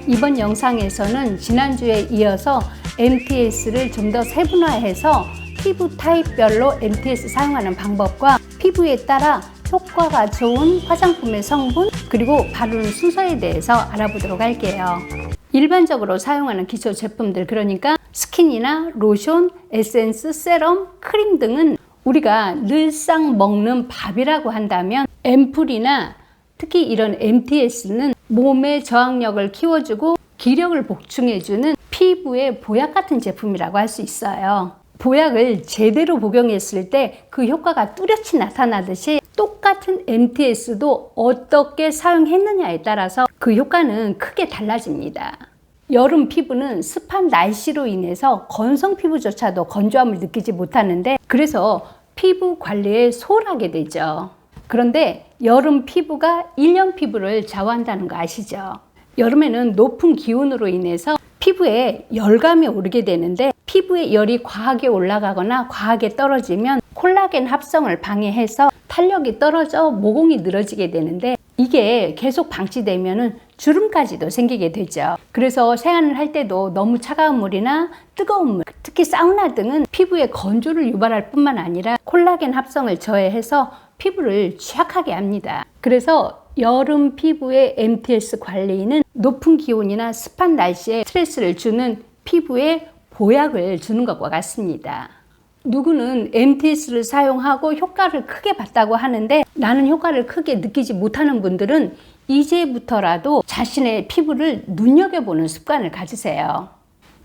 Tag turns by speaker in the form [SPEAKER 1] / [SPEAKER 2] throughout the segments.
[SPEAKER 1] 이번 영상에서는 지난주에 이어서 MTS를 좀 더 세분화해서 피부 타입별로 MTS 사용하는 방법과 피부에 따라 효과가 좋은 화장품의 성분 그리고 바르는 순서에 대해서 알아보도록 할게요. 일반적으로 사용하는 기초 제품들, 그러니까 스킨이나 로션, 에센스, 세럼, 크림 등은 우리가 늘상 먹는 밥이라고 한다면 앰플이나 특히 이런 MTS는 몸의 저항력을 키워주고 기력을 보충해주는 피부의 보약 같은 제품이라고 할 수 있어요. 보약을 제대로 복용했을 때 그 효과가 뚜렷이 나타나듯이 똑같은 MTS도 어떻게 사용했느냐에 따라서 그 효과는 크게 달라집니다. 여름 피부는 습한 날씨로 인해서 건성 피부조차도 건조함을 느끼지 못하는데 그래서 피부 관리에 소홀하게 되죠. 그런데 여름 피부가 일년 피부를 좌우한다는 거 아시죠? 여름에는 높은 기온으로 인해서 피부에 열감이 오르게 되는데 피부에 열이 과하게 올라가거나 과하게 떨어지면 콜라겐 합성을 방해해서 탄력이 떨어져 모공이 늘어지게 되는데 이게 계속 방치되면은 주름까지도 생기게 되죠. 그래서 세안을 할 때도 너무 차가운 물이나 뜨거운 물, 특히 사우나 등은 피부에 건조를 유발할 뿐만 아니라 콜라겐 합성을 저해해서 피부를 취약하게 합니다. 그래서 여름 피부의 MTS 관리는 높은 기온이나 습한 날씨에 스트레스를 주는 피부에 보약을 주는 것과 같습니다. 누구는 MTS를 사용하고 효과를 크게 봤다고 하는데 나는 효과를 크게 느끼지 못하는 분들은 이제부터라도 자신의 피부를 눈여겨보는 습관을 가지세요.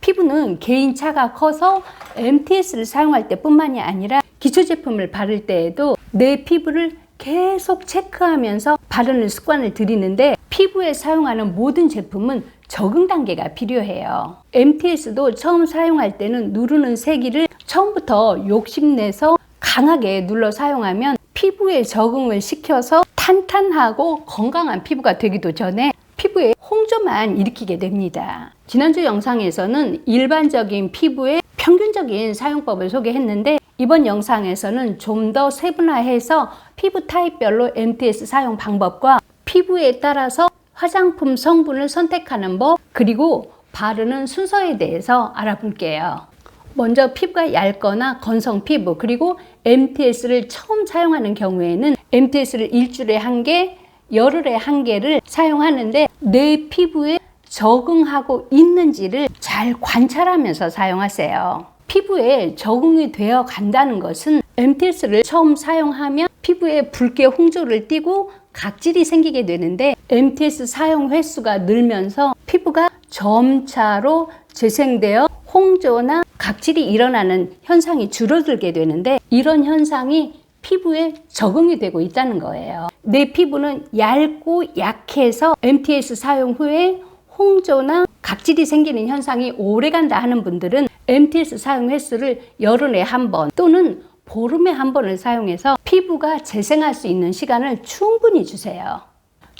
[SPEAKER 1] 피부는 개인차가 커서 MTS를 사용할 때뿐만이 아니라 기초 제품을 바를 때에도 내 피부를 계속 체크하면서 바르는 습관을 들이는데 피부에 사용하는 모든 제품은 적응 단계가 필요해요. MTS도 처음 사용할 때는 누르는 세기를 처음부터 욕심내서 강하게 눌러 사용하면 피부에 적응을 시켜서 탄탄하고 건강한 피부가 되기도 전에 피부에 홍조만 일으키게 됩니다. 지난주 영상에서는 일반적인 피부의 평균적인 사용법을 소개했는데 이번 영상에서는 좀 더 세분화해서 피부 타입별로 MTS 사용 방법과 피부에 따라서 화장품 성분을 선택하는 법 그리고 바르는 순서에 대해서 알아볼게요. 먼저 피부가 얇거나 건성 피부 그리고 MTS를 처음 사용하는 경우에는 MTS를 일주일에 1개, 열흘에 1개를 사용하는데 내 피부에 적응하고 있는지를 잘 관찰하면서 사용하세요. 피부에 적응이 되어 간다는 것은 MTS를 처음 사용하면 피부에 붉게 홍조를 띠고 각질이 생기게 되는데 MTS 사용 횟수가 늘면서 피부가 점차로 재생되어 홍조나 각질이 일어나는 현상이 줄어들게 되는데 이런 현상이 피부에 적응이 되고 있다는 거예요. 내 피부는 얇고 약해서 MTS 사용 후에 홍조나 각질이 생기는 현상이 오래간다 하는 분들은 MTS 사용 횟수를 열흘에 1번 또는 보름에 1번을 사용해서 피부가 재생할 수 있는 시간을 충분히 주세요.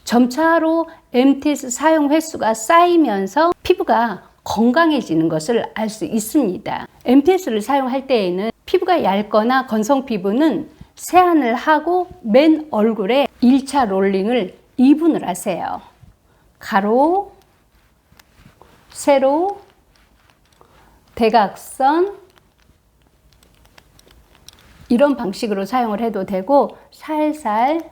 [SPEAKER 1] 점차로 MTS 사용 횟수가 쌓이면서 피부가 건강해지는 것을 알 수 있습니다. MTS를 사용할 때에는 피부가 얇거나 건성 피부는 세안을 하고 맨 얼굴에 1차 롤링을 2분을 하세요. 가로, 세로, 대각선 이런 방식으로 사용을 해도 되고 살살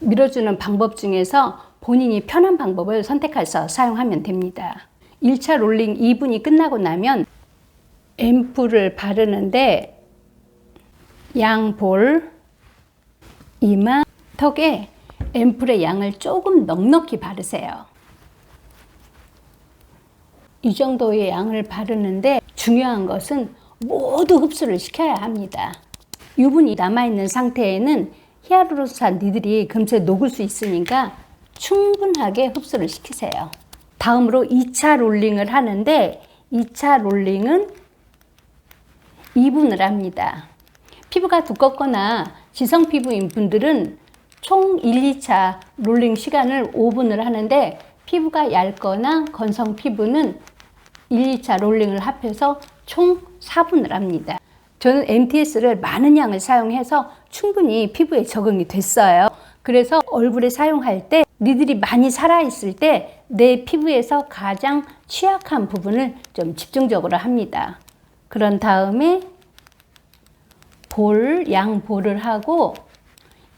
[SPEAKER 1] 밀어주는 방법 중에서 본인이 편한 방법을 선택해서 사용하면 됩니다. 1차 롤링 2분이 끝나고 나면 앰플을 바르는데 양볼, 이마, 턱에 앰플의 양을 조금 넉넉히 바르세요. 이 정도의 양을 바르는데 중요한 것은 모두 흡수를 시켜야 합니다. 유분이 남아있는 상태에는 히알루론산들이 금세 녹을 수 있으니까 충분하게 흡수를 시키세요. 다음으로 2차 롤링을 하는데 2차 롤링은 2분을 합니다. 피부가 두껍거나 지성 피부인 분들은 총 1, 2차 롤링 시간을 5분을 하는데 피부가 얇거나 건성 피부는 1, 2차 롤링을 합해서 총 4분을 합니다. 저는 MTS를 많은 양을 사용해서 충분히 피부에 적응이 됐어요. 그래서 얼굴에 사용할 때 니들이 많이 살아있을 때 내 피부에서 가장 취약한 부분을 좀 집중적으로 합니다. 그런 다음에 양볼을 하고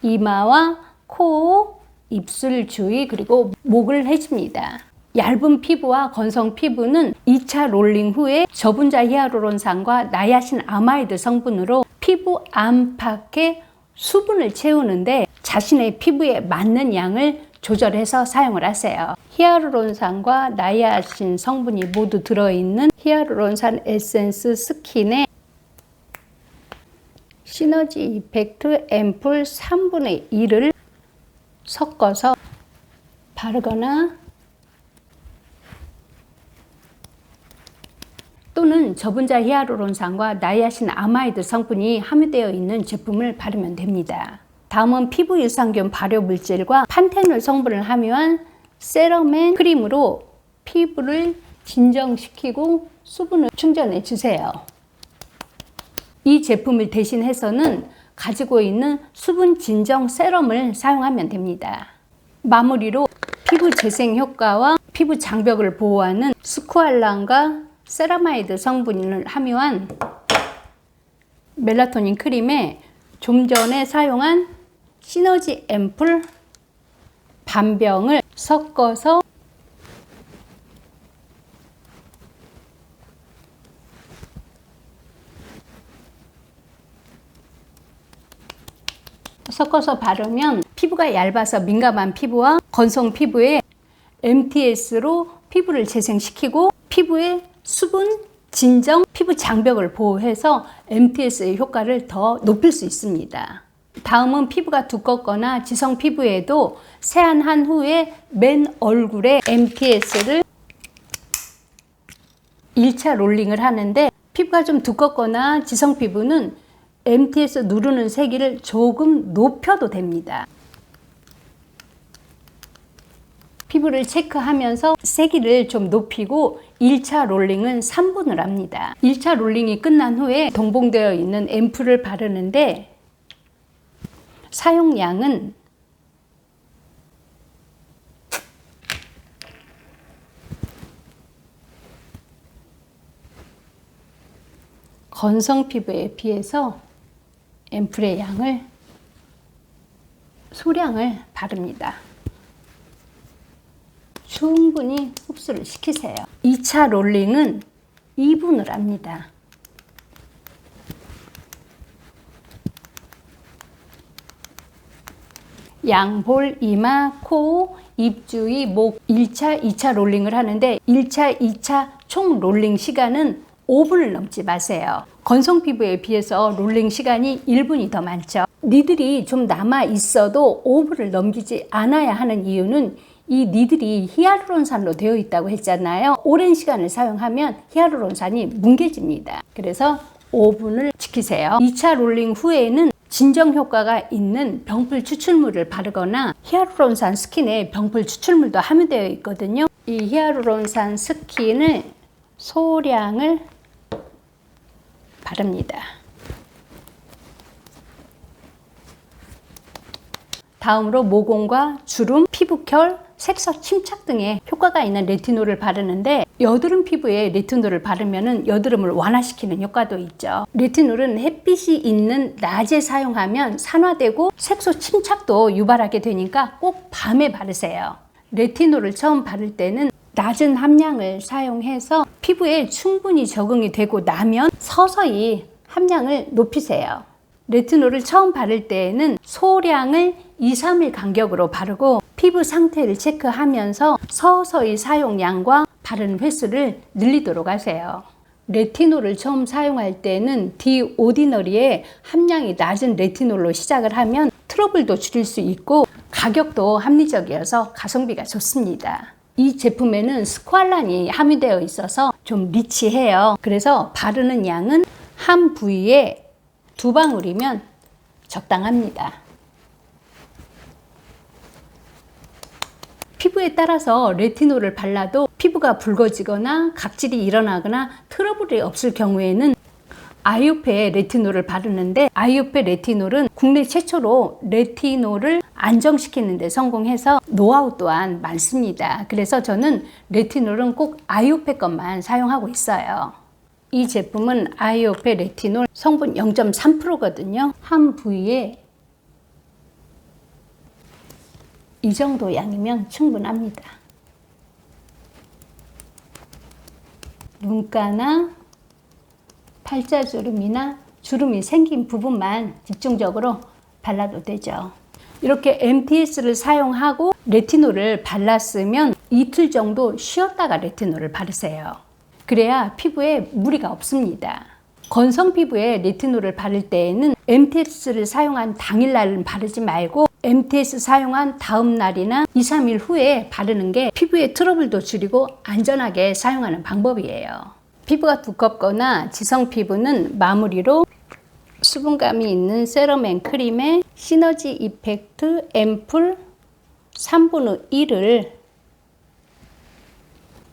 [SPEAKER 1] 이마와 코, 입술 주위 그리고 목을 해줍니다. 얇은 피부와 건성 피부는 2차 롤링 후에 저분자 히아루론산과 나야신 아마이드 성분으로 피부 안팎에 수분을 채우는데 자신의 피부에 맞는 양을 조절해서 사용을 하세요. 히아루론산과 나야신 성분이 모두 들어있는 히아루론산 에센스 스킨에 시너지 이펙트 앰플 3분의 1을 섞어서 바르거나 또는 저분자 히아루론산과 나야신 아마이드 성분이 함유되어 있는 제품을 바르면 됩니다. 다음은 피부 유산균 발효 물질과 판테놀 성분을 함유한 세럼앤 크림으로 피부를 진정시키고 수분을 충전해 주세요. 이 제품을 대신해서는 가지고 있는 수분 진정 세럼을 사용하면 됩니다. 마무리로 피부 재생 효과와 피부 장벽을 보호하는 스쿠알란과 세라마이드 성분을 함유한 멜라토닌 크림에 좀 전에 사용한 시너지 앰플 반병을 섞어서 바르면 피부가 얇아서 민감한 피부와 건성 피부에 MTS로 피부를 재생시키고 피부의 수분, 진정, 피부 장벽을 보호해서 MTS의 효과를 더 높일 수 있습니다. 다음은 피부가 두껍거나 지성 피부에도 세안한 후에 맨 얼굴에 MTS를 1차 롤링을 하는데 피부가 좀 두껍거나 지성 피부는 MTS 누르는 세기를 조금 높여도 됩니다. 피부를 체크하면서 세기를 좀 높이고 1차 롤링은 3분을 합니다. 1차 롤링이 끝난 후에 동봉되어 있는 앰플을 바르는데 사용량은 건성 피부에 비해서 앰플의 소량을 바릅니다. 충분히 흡수를 시키세요. 2차 롤링은 2분을 합니다. 양볼, 이마, 코, 입 주위, 목 1차, 2차 롤링을 하는데 1차, 2차 총 롤링 시간은 5분을 넘지 마세요. 건성 피부에 비해서 롤링 시간이 1분이 더 많죠. 니들이 좀 남아 있어도 5분을 넘기지 않아야 하는 이유는 이 니들이 히아루론산으로 되어 있다고 했잖아요. 오랜 시간을 사용하면 히아루론산이 뭉개집니다. 그래서 5분을 지키세요. 2차 롤링 후에는 진정 효과가 있는 병풀 추출물을 바르거나 히아루론산 스킨에 병풀 추출물도 함유되어 있거든요. 이 히아루론산 스킨을 소량을 바릅니다. 다음으로 모공과 주름, 피부결, 색소 침착 등의 효과가 있는 레티놀을 바르는데 여드름 피부에 레티놀을 바르면 여드름을 완화시키는 효과도 있죠. 레티놀은 햇빛이 있는 낮에 사용하면 산화되고 색소 침착도 유발하게 되니까 꼭 밤에 바르세요. 레티놀을 처음 바를 때는 낮은 함량을 사용해서 피부에 충분히 적응이 되고 나면 서서히 함량을 높이세요. 레티놀을 처음 바를 때에는 소량을 2-3일 간격으로 바르고 피부 상태를 체크하면서 서서히 사용량과 바르는 횟수를 늘리도록 하세요. 레티놀을 처음 사용할 때는 디오디너리의 함량이 낮은 레티놀로 시작을 하면 트러블도 줄일 수 있고 가격도 합리적이어서 가성비가 좋습니다. 이 제품에는 스쿠알란이 함유되어 있어서 좀 리치해요. 그래서 바르는 양은 한 부위에 2방울이면 적당합니다. 피부에 따라서 레티놀을 발라도 피부가 붉어지거나 각질이 일어나거나 트러블이 없을 경우에는 아이오페 레티놀을 바르는데, 아이오페 레티놀은 국내 최초로 레티놀을 안정시키는 데 성공해서 노하우 또한 많습니다. 그래서 저는 레티놀은 꼭 아이오페 것만 사용하고 있어요. 이 제품은 아이오페 레티놀 성분 0.3%거든요. 한 부위에 이 정도 양이면 충분합니다. 눈가나 팔자주름이나 주름이 생긴 부분만 집중적으로 발라도 되죠. 이렇게 MTS를 사용하고 레티놀을 발랐으면 이틀 정도 쉬었다가 레티놀을 바르세요. 그래야 피부에 무리가 없습니다. 건성 피부에 레티놀을 바를 때에는 MTS를 사용한 당일날은 바르지 말고 MTS 사용한 다음 날이나 2, 3일 후에 바르는 게 피부의 트러블도 줄이고 안전하게 사용하는 방법이에요. 피부가 두껍거나 지성 피부는 마무리로 수분감이 있는 세럼 앤 크림에 시너지 이펙트 앰플 3분의 1을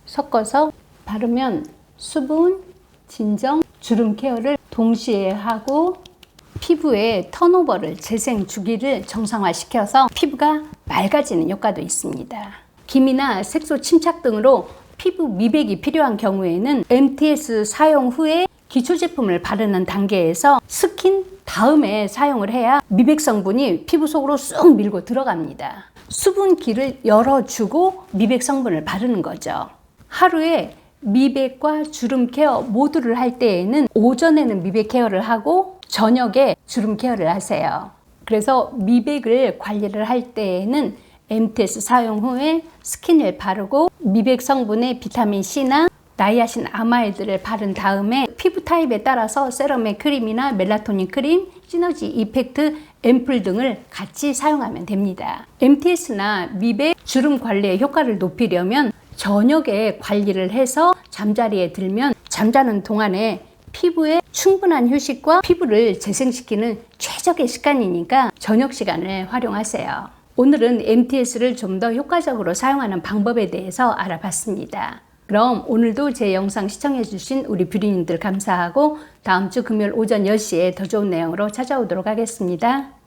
[SPEAKER 1] 섞어서 바르면 수분, 진정, 주름 케어를 동시에 하고 피부의 턴오버를, 재생 주기를 정상화시켜서 피부가 맑아지는 효과도 있습니다. 기미나 색소 침착 등으로 피부 미백이 필요한 경우에는 MTS 사용 후에 기초 제품을 바르는 단계에서 스킨 다음에 사용을 해야 미백 성분이 피부 속으로 쑥 밀고 들어갑니다. 수분기를 열어주고 미백 성분을 바르는 거죠. 하루에 미백과 주름 케어 모두를 할 때에는 오전에는 미백 케어를 하고 저녁에 주름 케어를 하세요. 그래서 미백을 관리를 할 때에는 MTS 사용 후에 스킨을 바르고 미백 성분의 비타민 C나 나이아신 아마이드를 바른 다음에 피부 타입에 따라서 세럼의 크림이나 멜라토닌 크림, 시너지 이펙트 앰플 등을 같이 사용하면 됩니다. MTS나 미백, 주름 관리의 효과를 높이려면 저녁에 관리를 해서 잠자리에 들면 잠자는 동안에 피부에 충분한 휴식과 피부를 재생시키는 최적의 시간이니까 저녁 시간을 활용하세요. 오늘은 MTS를 좀 더 효과적으로 사용하는 방법에 대해서 알아봤습니다. 그럼 오늘도 제 영상 시청해주신 우리 뷰리님들 감사하고 다음 주 금요일 오전 10시에 더 좋은 내용으로 찾아오도록 하겠습니다.